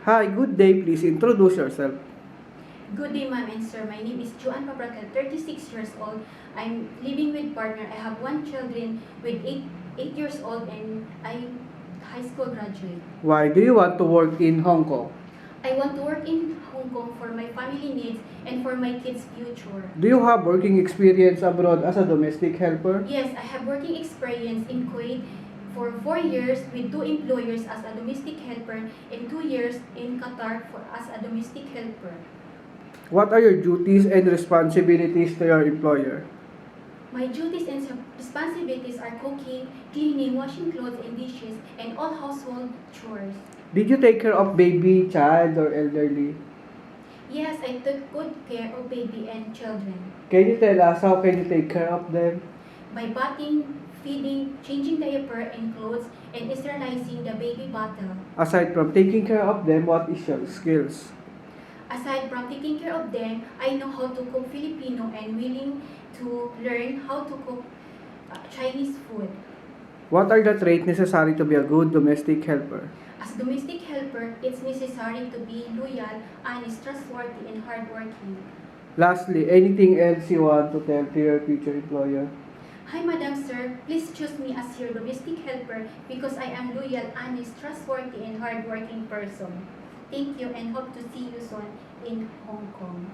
Hi, good day. Please introduce yourself. Good day, ma'am and sir. My name is Joanne Pabracal, 36 years old. I'm living with partner. I have one children with 8 years old, and I'm high school graduate. Why do you want to work in Hong Kong? I want to work in Hong Kong for my family needs and for my kids' future. Do you have working experience abroad as a domestic helper? Yes, I have working experience in Kuwait for 4 years with 2 employers as a domestic helper and 2 years in Qatar as a domestic helper. What are your duties and responsibilities to your employer? My duties and responsibilities are cooking, cleaning, washing clothes and dishes, and all household chores. Did you take care of baby, child, or elderly? Yes, I took good care of baby and children. Can you tell us how can you take care of them? By bathing, feeding, changing diaper and clothes, and sterilizing the baby bottle. Aside from taking care of them, what is your skills? Aside from taking care of them, I know how to cook Filipino and willing to learn how to cook Chinese food. What are the traits necessary to be a good domestic helper? As domestic helper, it's necessary to be loyal, honest, trustworthy, and hardworking. Lastly, anything else you want to tell to your future employer? Hi, Madam Sir. Please choose me as your domestic helper because I am loyal, honest, trustworthy, and hardworking person. Thank you and hope to see you soon in Hong Kong.